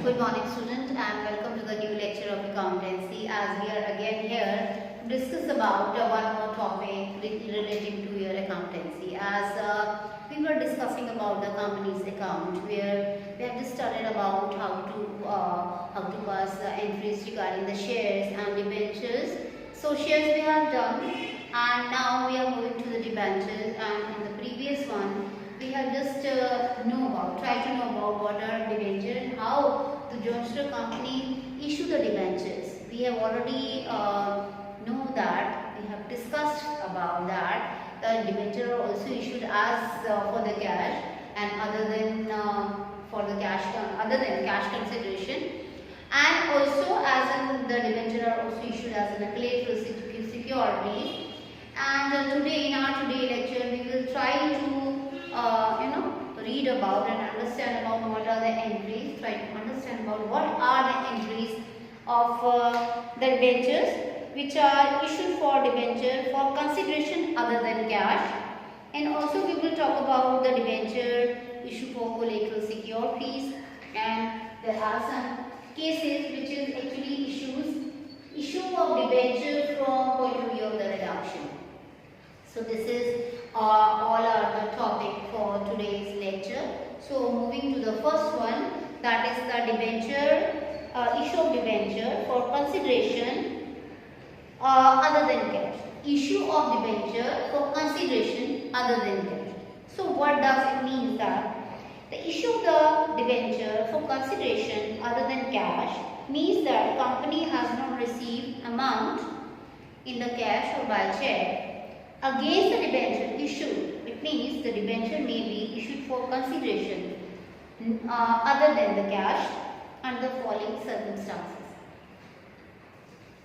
Good morning, student, and welcome to the new lecture of accountancy. As we are again here to discuss about one more topic relating to your accountancy. As we were discussing about the company's account, where we have just started about how to pass entries regarding the shares and debentures. So shares we have done, and now we are moving to the debentures. And in the previous one, we have just try to know about what are debentures and how the Johnstown company issue the debentures. We have already know that, we have discussed about that. The debenture are also issued as for the cash and other than cash consideration, and also as in the debenture are also issued as an collateral security. And today in our today lecture we will try to read about and understand about what are the entries, try to understand about what are the entries of the debentures which are issued for debenture for consideration other than cash. And also we will talk about the debenture issue for collateral securities, and there are some cases which is actually issue of debenture from point of view of the redemption. So this is all are the topic for today's lecture. So moving to the first one, that is the debenture, issue of debenture for consideration other than cash. Issue of debenture for consideration other than cash. So what does it mean that the issue of the debenture for consideration other than cash means that company has not received amount in the cash or by check against the debenture issued. It means the debenture may be issued for consideration other than the cash under the following circumstances.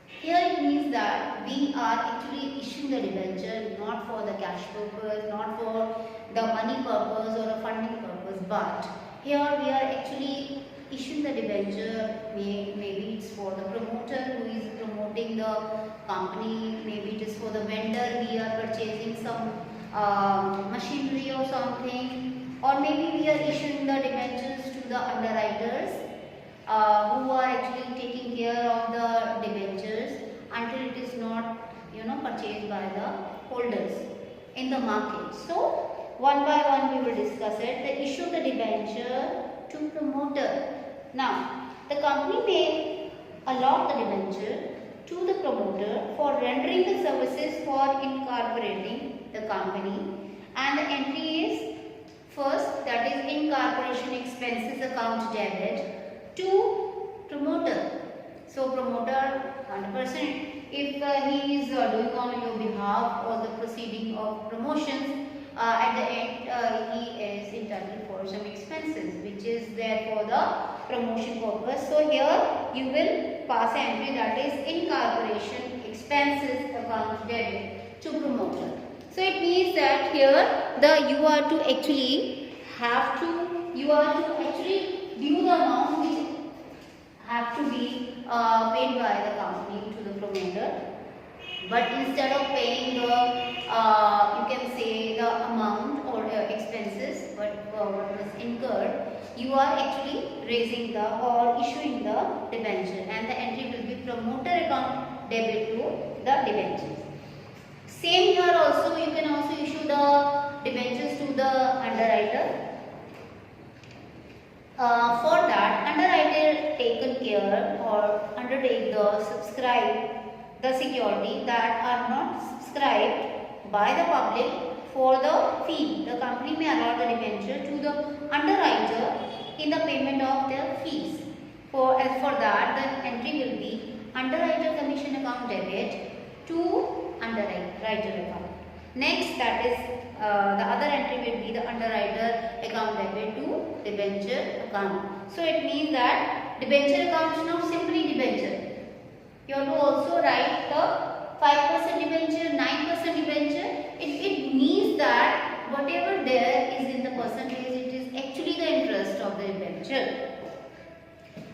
Here it means that we are actually issuing the debenture not for the cash purpose, not for the money purpose or a funding purpose, but here we are actually issuing the debenture, maybe it's for the promoter who is promoting the company, maybe it is for the vendor, we are purchasing some machinery or something, or maybe we are issuing the debentures to the underwriters who are actually taking care of the debentures until it is not purchased by the holders in the market. So one by one we will discuss it. The issue of the debenture to promoter. Now the company may allot the debenture to the promoter for rendering the services for incorporating the company, and the entry is first, that is incorporation expenses account debit to promoter. So promoter 100%, if he is doing on your behalf or the proceeding of promotions, at the end he is entitled for some expenses which is there for the promotion purpose. So here you will pass an entry that is incorporation expenses account debit to promoter. So it means that here you are to actually due the amount which have to be paid by the company to the promoter. But instead of paying the you can say the amount or expenses what was incurred, you are actually raising the or issuing the debenture, and the entry will be promoter account debit to the debentures. Same here also, you can also issue the debentures to the underwriter. For that, underwriter taken care or undertake the subscribe the security that are not subscribed by the public for the fee. The company may allot the debenture to the underwriter in the payment of their fees. As for that, the entry will be underwriter commission account debit to underwriter account. Next, that is the other entry will be the underwriter account debit to debenture account. So it means that debenture account is not simply debenture. You have to also write the 5% debenture, 9% debenture. It means that whatever there is in the percentage, it is actually the interest of the debenture.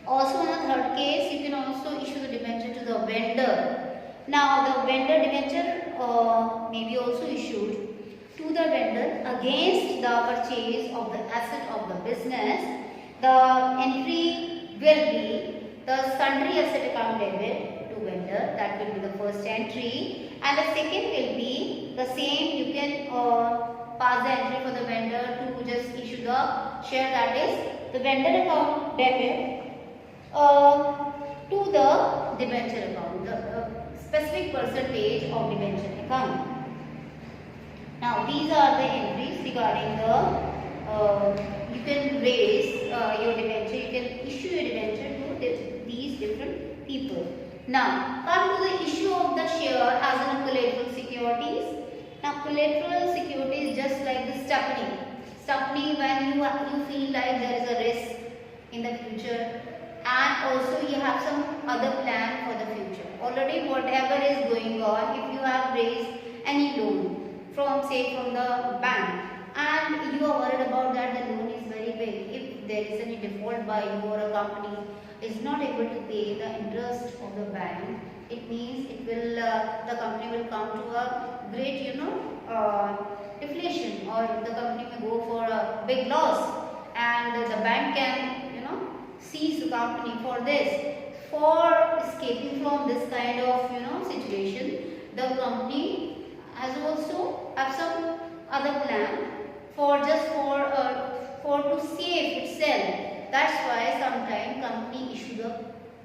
Also in the third case, you can also issue the debenture to the vendor. Now the vendor debenture may be also issued to the vendor against the purchase of the asset of the business. The entry will be the sundry asset account debit to vendor. That will be the first entry, and the second will be the same. You can pass the entry for the vendor to just issue the share, that is the vendor account debit to the debenture account, the specific percentage of debenture account. Now these are the entries regarding the you can raise your debenture, you can issue your debenture to these different people. Now come to the issue of the share as in collateral securities. Now collateral security is just like the stepney. Stepney, when you feel like there is a risk in the future, and also you have some other plan for the future. Already whatever is going on, if you have raised any loan from the bank and you are worried about that the loan is very big, if there is any default by you or a company is not able to pay the interest of the bank, it means it will the company will come to a great deflation, or the company may go for a big loss, and the bank can seize the company. For this, for escaping from this kind of situation, the company has also have some other plan for to save itself. That's why sometimes company issue the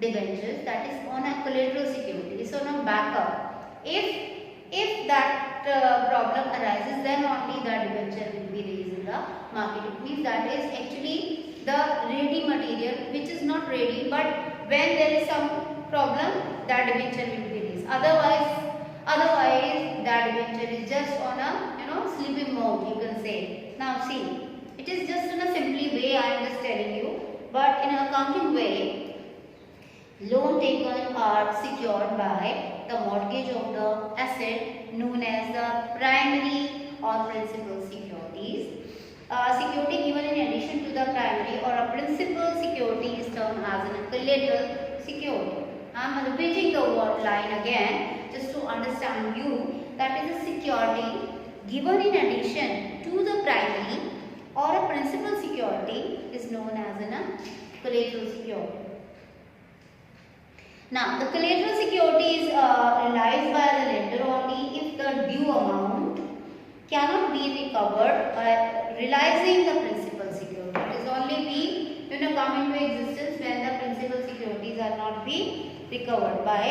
debentures, that is on a collateral security, it's on a backup. If that problem arises, then only the debenture will be raised in the market. It means that is actually the ready material which is not ready, but when there is some problem, that debenture will be raised. Otherwise that debenture is just on a sleeping mode, you can say. Now see, it is just in a simply way I am just telling you, but in an accounting way, loan taken are secured by the mortgage of the asset known as the primary or principal securities. Security given in addition to the primary or a principal security is termed as a collateral security. I am repeating the word line again just to understand you. That is a security given in addition to the primary or a principal security is known as a collateral security. Now the collateral security is realized by the lender only if the due amount cannot be recovered by realizing the principal security. It is only be come into existence when the principal securities are not be recovered by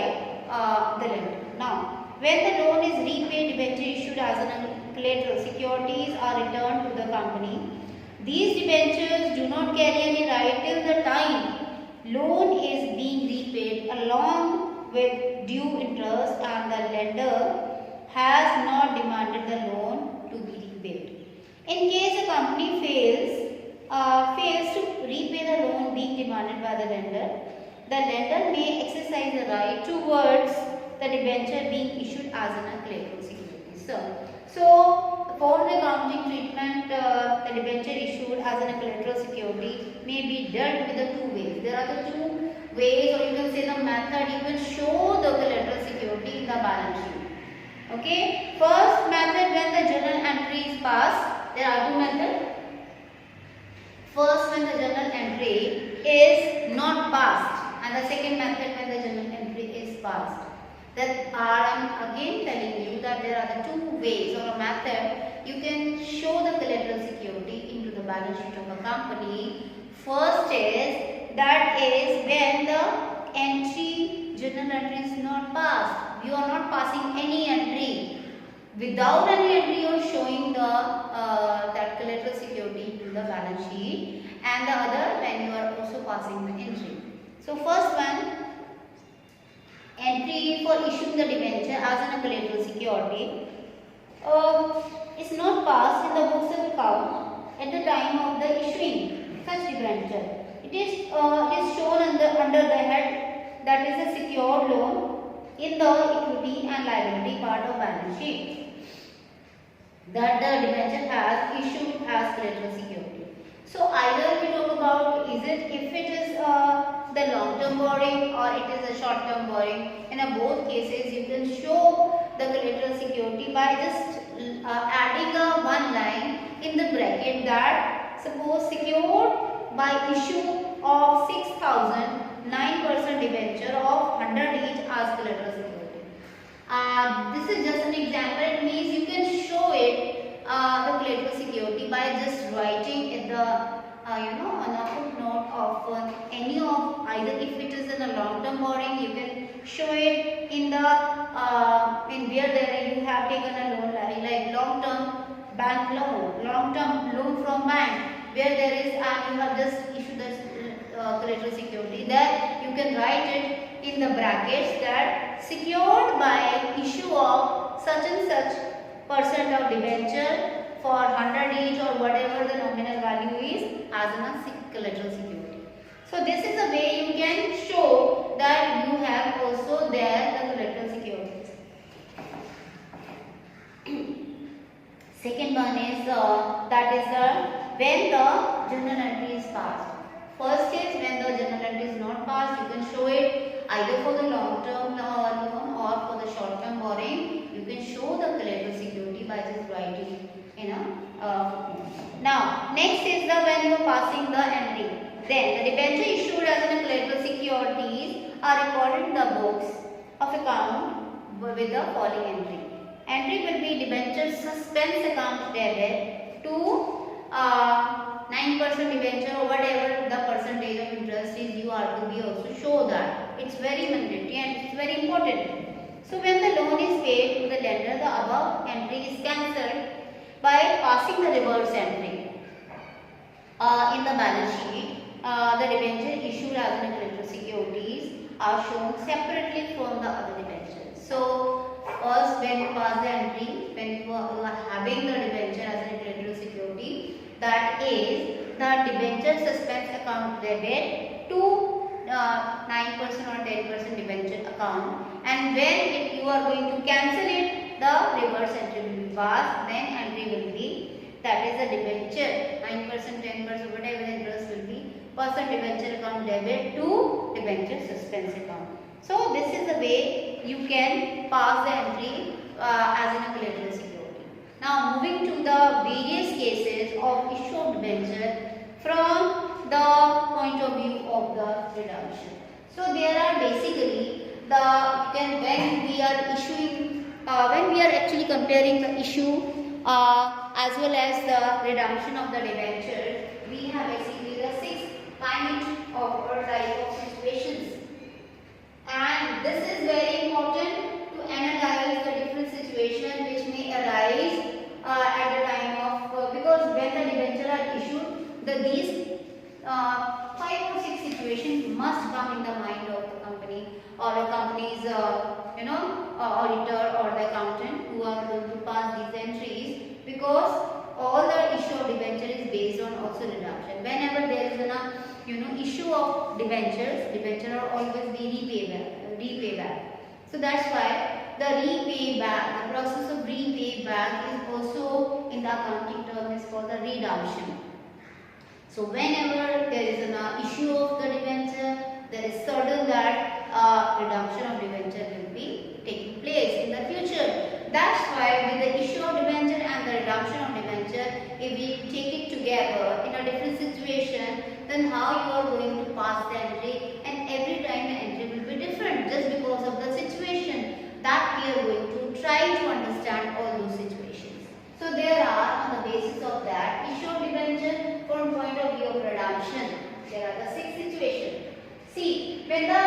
the lender. Now when the loan is repaid, debenture issued as a collateral securities are returned to the company. These debentures do not carry any right till the time loan is being repaid along with due interest and the lender has not demanded the loan to be repaid. In case a company fails to repay the loan being demanded by the lender may exercise the right towards the debenture being issued as a collateral security. So for the accounting treatment, the debenture issued as a collateral security may be dealt with the two ways. There are the two ways, or you can say the method you can show the collateral security in the balance sheet. Okay, first method, when the journal entry is passed, there are two methods. First, when the journal entry is not passed, and the second method when the journal entry is passed. That I am again telling you that there are the two ways or a method you can show the collateral security into the balance sheet of a company. First is when the journal entry is not passed. You are not passing any entry. Without any entry, you are showing that collateral security into the balance sheet, and the other when you are also passing the entry. So first one, entry for issuing the debenture as a collateral security is not passed in the books of account at the time of the issuing such debenture. It is shown under the head, that is a secured loan, in the equity and liability part of balance sheet that the debenture has issued as collateral security. So either we talk about if it is the long-term borrowing or it is a short-term borrowing. In both cases, you can show the collateral security by just adding one line in the bracket that suppose secured by issue of 6,000 9% debenture of 100 each as collateral security. This is just an example. It means you can show it the collateral security by just writing in the on a footnote of any of either if it is in a long-term borrowing, you can show it in the in where there you have taken a loan like long-term bank loan, long-term loan from bank where there is and you have just issued the collateral security. There you can write it in the brackets that secured by issue of such and such percent of debenture for 100 each or whatever the nominal value is as a collateral security. So this is a way you can show that you have also there the collateral securities. Second one is that is when the journal entry is passed. First is when the journal entry is not passed, you can show it either for the long term loan or for the short term borrowing. You can show the collateral security by just writing now next is the when you are passing the entry. Then the debenture issued as a collateral securities are recorded in the books of account with the following entry. Entry will be debenture suspense account debit to 9% debenture or whatever the percentage of interest is, you are to be also show that. It's very mandatory and it's very important. So when the loan is paid to the lender, the above entry is cancelled by passing the reverse entry. In the balance sheet, the debenture issued as collateral securities are shown separately from the other debentures. So first when you pass the entry, when you are having the debenture as a collateral security, that is the debenture suspense account debit to 9% or 10% debenture account, and when you are going to cancel it, the reverse entry will be passed. Then entry will be that is the debenture 9%, 10%, whatever the interest will be, percent debenture account debit to debenture suspense account. So this is the way you can pass the entry as in a collateral security. Now moving to the various cases of issue of debenture from the point of view of the redemption. So there are basically when we are issuing when we are actually comparing the issue as well as the redemption of the debenture, we have basically the 6 kind of or type of situations, and this is very important to analyze the different situations which may arise at the time of because when the debenture are issued, these 5 or 6 situations must come in the mind of the company or a company's auditor or the accountant who are going to pass these entries, because all the issue of debenture is based on also redemption. Whenever there is an issue of debenture are always be repay back. So that's why the repay back, the process of repay back is also in the accounting term is called the redemption. So whenever there is an issue of the debenture, there is certain that redemption of debenture will be taking place in the future. That's why with the issue of debenture and the redemption of debenture, if we take it together in a different situation, then how you are going to pass the entry, and every time the entry will be different just because of the situation that we are going to try to understand all those situations. So there are, on the basis of that, issue of debenture from point of view of redemption, there are the 6 situations. See, when the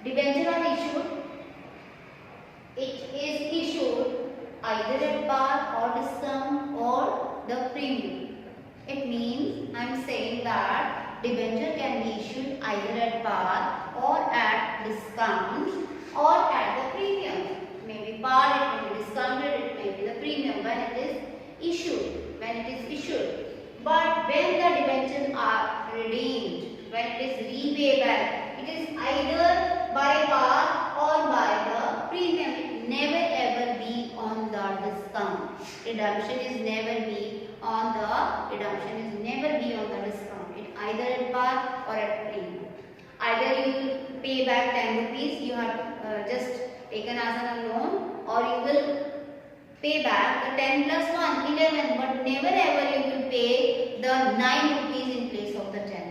debenture are issued, it is issued either at par or discount or the premium. It means I am saying that debenture can be issued either at par or at discount or at the premium. Maybe par, it may be discounted, it may be the premium when it is issued. But when the debentures are redeemed, when it is repay back, it is either by par or by the premium. It never ever be on the discount. Redemption is never be on the discount. It either at par or at premium. Either you will pay back 10 rupees you have just taken as a loan, or you will pay back the 10 plus 1, 11, but never ever you will pay the 9 rupees in place of the 10.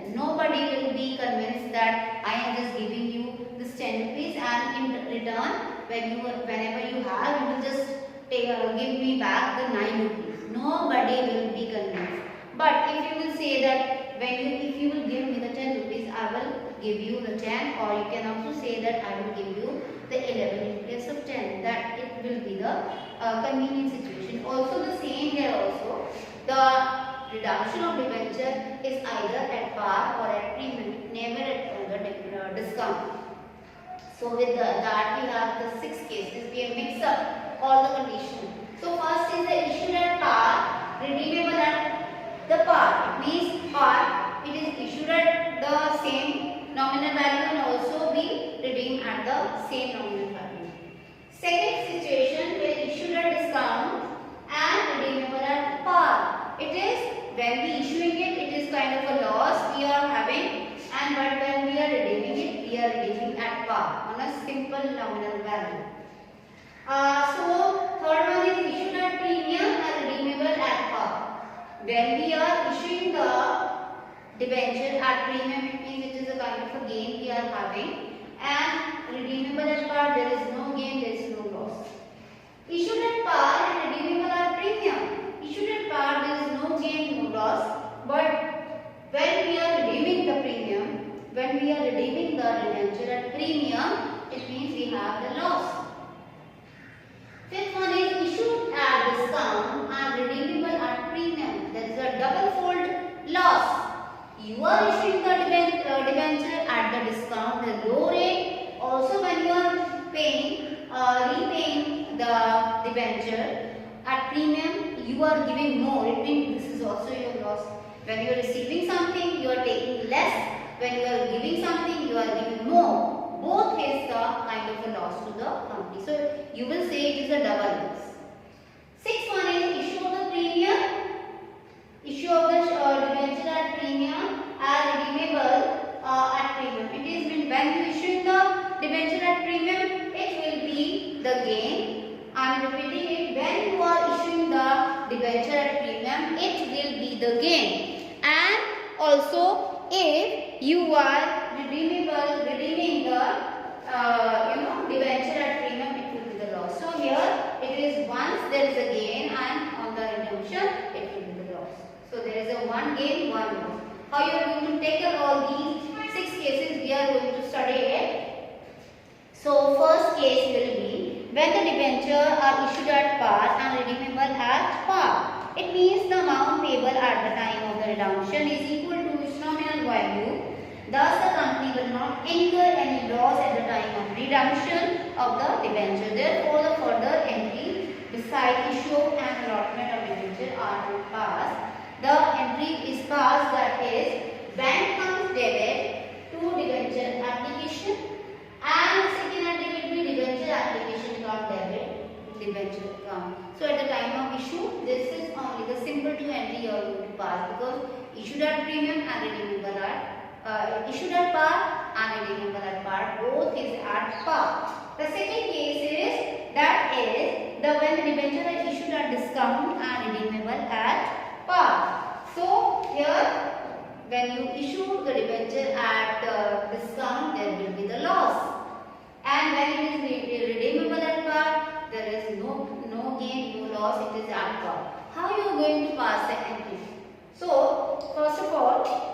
whenever you have, you will just give me back the 9 rupees. Nobody will be convinced. But if you will say that if you will give me the 10 rupees, I will give you the 10, or you can also say that I will give you the 11 in place of 10. That it will be the convenient situation. Also the same here also. The redemption of debenture is either at par or at premium, never at the discount. So with that we have the 6 cases. We have mixed up all the conditions. So first is the issued at par, redeemable at the par. It means par, it is issued at the same nominal value and also be redeemed at the same nominal value. Second situation, where issued at discount and redeemable at par. It is when we issuing it, it is kind of a loss we are having, and but when we are redeeming it, we are redeeming at par on a simple nominal value. So third one is issued at premium and redeemable at par. When we are issuing the debenture at premium, it means it is a kind of a gain we are having, and redeemable at par, there is no gain, there is no loss. Issued at par and redeemable at premium. Issued at par, there is no gain, no loss, but when we are redeeming the premium, when we are redeeming the debenture at premium, it means we have the loss. Fifth one is issued at discount and redeemable at premium. That is a double-fold loss. You are issuing the debenture at the discount, the low rate. Also, when you are repaying the debenture at premium, you are giving more. It means this is also your loss. When you are receiving something, you are taking less. When you are giving something, you are giving more. Both is the kind of a loss to the company. So you will say it is a double loss. Sixth one is issue of the premium. Issue of the debenture at premium are redeemable at premium. It is when you issue the debenture at premium, it will be the gain. I am repeating it. When you are issuing the debenture at premium, it will be the gain. And also, if you are redeeming the debenture at premium, it will be the loss. So here it is once there is a gain, and on the redemption it will be the loss. So there is a one gain, one loss. How you are going to tackle all these 6 cases we are going to study it. So first case will be when the debenture are issued at par and redeemable at par. It means the amount payable at the time of the redemption is equal to its nominal value. Thus, the company will not incur any loss at the time of redemption of the debenture. Therefore, the further entry beside issue and allotment of debenture are not passed. The entry is passed, that is, bank comes debit to debenture application, and the second entry will be debenture application account debit debenture account. So, at the time of issue, this is only the simple 2 entry you are going to pass, because issued at premium and redeemable at issued at par and redeemable at par, both is at par. The second case is when the debenture is issued at discount and redeemable at par. So here when you issue the debenture at discount, there will be the loss, and when it is redeemable at par, there is no gain, no loss, it is at par. How you are going to pass the entry? So first of all,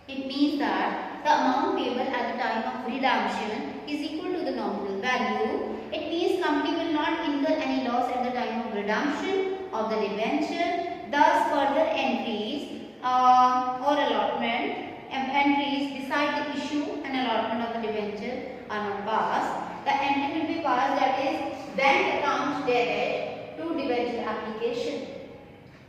it means that the amount payable at the time of redemption is equal to the nominal value. It means company will not incur any loss at the time of redemption of the debenture. Thus, further entries or allotment entries beside the issue and allotment of the debenture are not passed. The entry will be passed, that is, bank account debit to debenture application.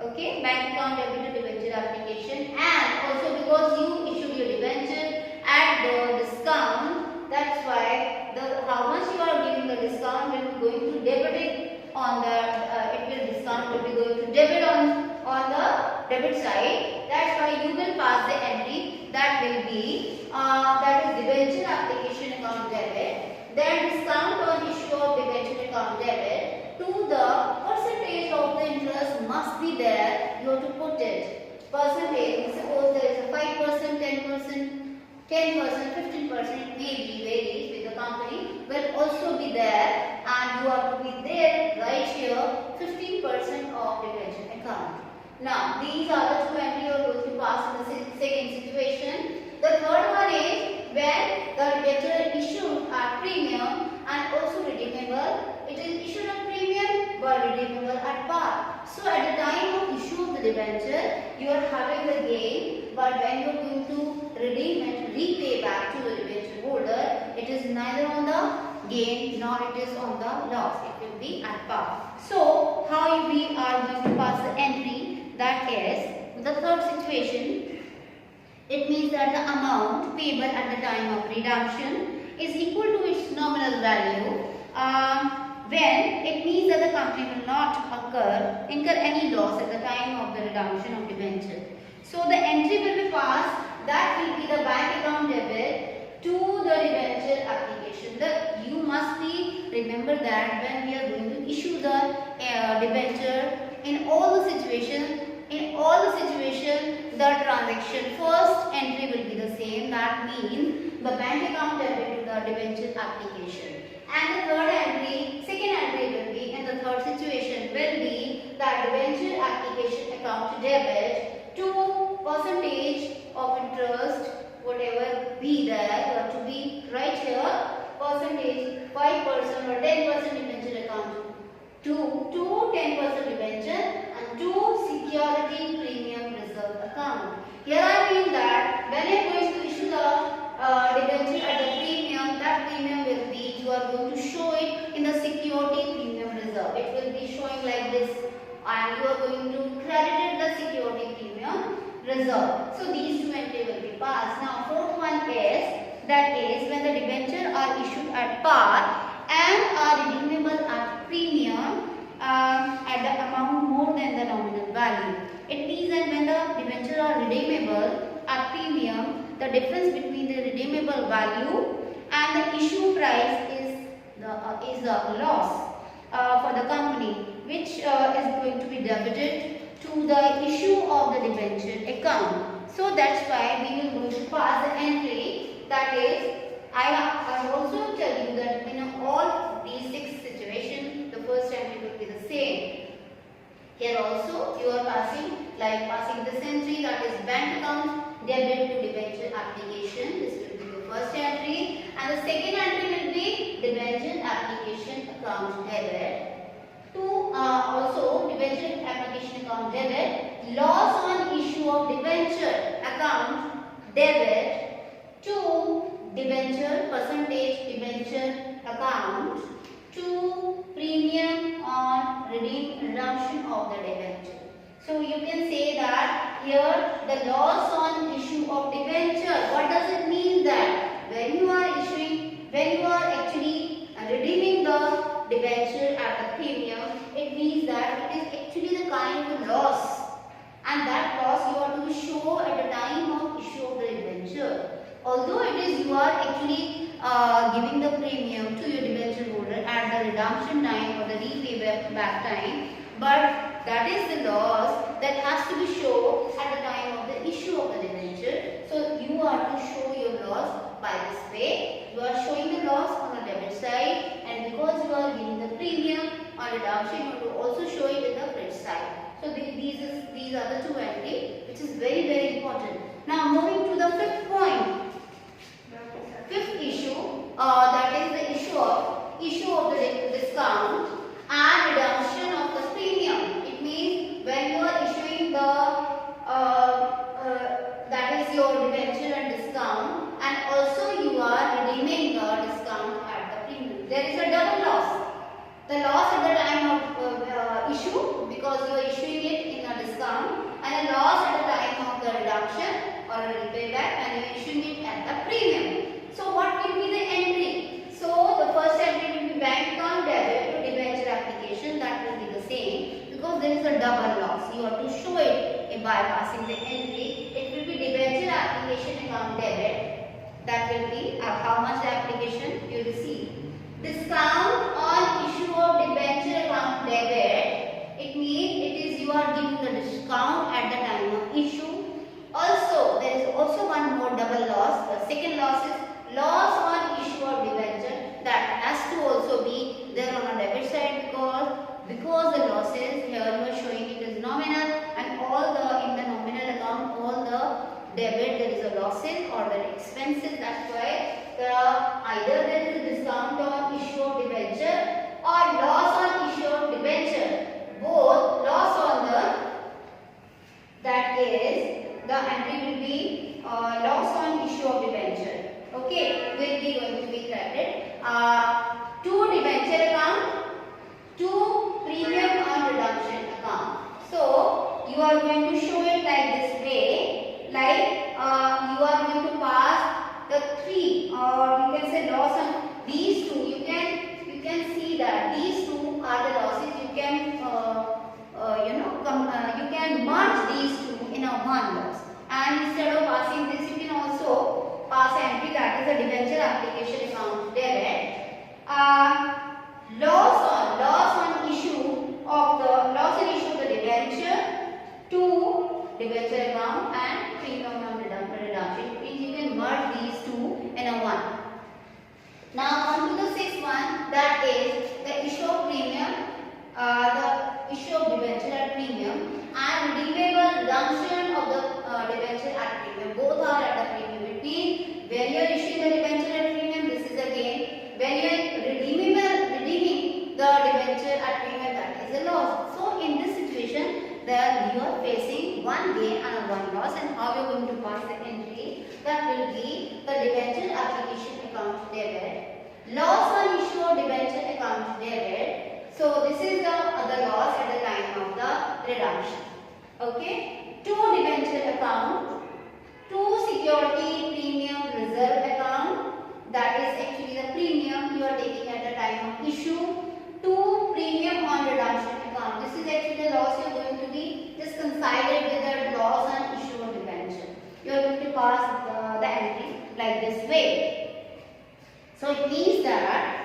Okay, bank account debit to debenture application, and also because you issued your debenture at the discount, that's why how much you are giving the discount will be going to debit it on the discount will be going to debit on the debit side. That's why you will pass the entry that will be that is debenture application account debit, then discount on issue of debenture account debit to the percentage of the interest must be there. You have to put it percentage. Suppose there is a 5%, 10%, 15%, it may be varies with the company, will also be there. and you are to be there right here 15% of debenture account. Now these are the two entries you are going to pass in the second situation. The third one is when the debenture is issued at premium and also redeemable. It is issued at premium but redeemable at par. So at the time of issue of the debenture, you are having the gain, but when you are going to redeem it, repay back to the debenture holder, it is neither on the gain nor it is on the loss. It will be at par. So how we are going to pass the entry, that is the third situation. It means that the amount payable at the time of redemption is equal to its nominal value. When it means that the company will not incur any loss at the time of the redemption of debenture. So the entry will be passed, that will be the bank account debit to the debenture application. You must remember that when we are going to issue the debenture, in all the situations, the transaction first entry will be the same. That means the bank account debit to the debenture application. And the second entry will be, in the third situation will be that debenture application account debit to percentage of interest, whatever be there, or to be right here, percentage 5% or 10% debenture account to 10% debenture and to security premium reserve account. Here I mean that when I am going to issue the debenture at the premium, that premium will be, you are going to show it in the security premium reserve. It will be showing like this, and you are going to credit the security premium reserve. So these two entries will be passed. Now fourth one is, that is when the debenture are issued at par and are redeemable at premium at the amount more than the nominal value. It means that when the debenture are redeemable at premium, the difference between the redeemable value and the issue price is the loss for the company, which is going to be debited to the issue of the debenture account. So that's why we will going to pass the entry, that is, I also tell you that in all these 6 situations, the first entry will be the same. Here also you are passing this entry, that is bank account debit to debenture application. This will be the first entry, and the second entry will be debenture application account debit to also debenture application account debit, loss on issue of debenture account debit to debenture percentage debenture account to premium on redemption of the debenture. So you can say that here the loss on issue of debenture. What does it mean that when you are actually redeeming the debenture at the premium, it means that it is actually the kind of loss, and that loss you are to show at the time of issue of the debenture. Although it is you are actually giving the premium to your debenture holder at the redemption time or the repay back time, but that is the loss that has to be shown at the time of the issue of the debenture. So you are to show your loss by this way. You are showing the loss on the debit side, and because you are giving the premium on redemption, you have to also show it in the credit side. So these are the two entries, which is very, very important. Now moving to the fifth point. Fifth issue, that is the issue of the discount and redemption of the premium. It means when you are issuing the that is your debenture and discount, and also you are redeeming the discount at the premium. There is a double loss. The loss at the time of issue, because you are issuing it in a discount, and a loss at the time of the reduction or a repayback when you are issuing it at the premium. So what will be the entry? So the first entry will be bank account debit to debenture application. That will be the same, because there is a double loss. You have to show it by passing the entry. It will be debenture application account debit. That will be how much the application you receive. Discount on issue of debenture account debit. It means it is you are giving the discount at the time of issue. Also, there is also one more double loss. The second loss is loss on issue of debenture. That has to also be there on debit, there is a losses or the expenses. That's why either there is a discount on issue of debenture or loss on issue of debenture. Both loss on the, that is the entry will be loss on issue of debenture. Okay, will be going to be credited to debenture account, to premium on reduction account. So you are going to show it like this way, like you are going to pass the three, or you can say loss on these two. You can see that these two are the losses. You can you can merge these two in a one loss, and instead of passing this, you can also pass entry that is a debenture application account debit. Loss on issue of the debenture to debenture account and premium on reduction. Means you can merge these two in a one. Now on to the sixth one, that is the issue of premium, the issue of debenture at premium and redeemable redemption of the debenture at premium. Both are at the premium. It means when you are issuing the debenture at premium, this is a gain. When you are redeeming the debenture at premium, that is a loss. So in this situation, then you are facing one gain and one loss, and how you are going to pass the entry? That will be the debenture application account debit, loss on issue of debenture account debit. So this is the other loss at the time of the redemption. Okay, to debenture account, to security premium reserve account, that is actually the premium you are taking at the time of issue, to premium on redemption account. This is actually the loss you are going to be just coincided with the loss on issue of debenture. You are going to pass the entry like this way. So it means that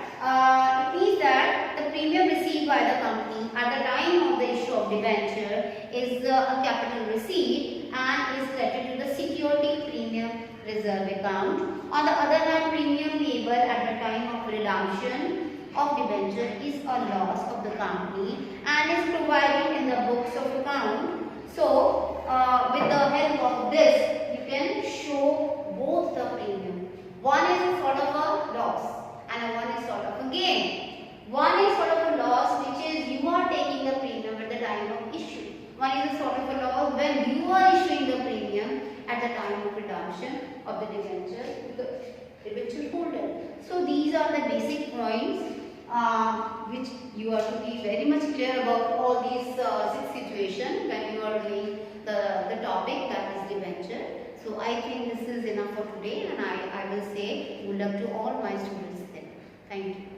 the premium received by the company at the time of the issue of debenture is a capital receipt and is credited to the security premium reserve account. On the other hand, premium payable at the time of redemption of debenture is a loss of the company and is provided in the books of account. So with the help of this, you can show both the premium. One is sort of a loss and one is sort of a gain. One is sort of a loss, which is you are taking the premium at the time of issue. One is a sort of a loss when you are issuing the premium at the time of redemption of the debenture to the debenture holder. So these are the basic points which you are to be very much clear about all these six situations when you are doing the topic that is debenture. So I think this is enough for today, and I will say good luck to all my students then. Thank you.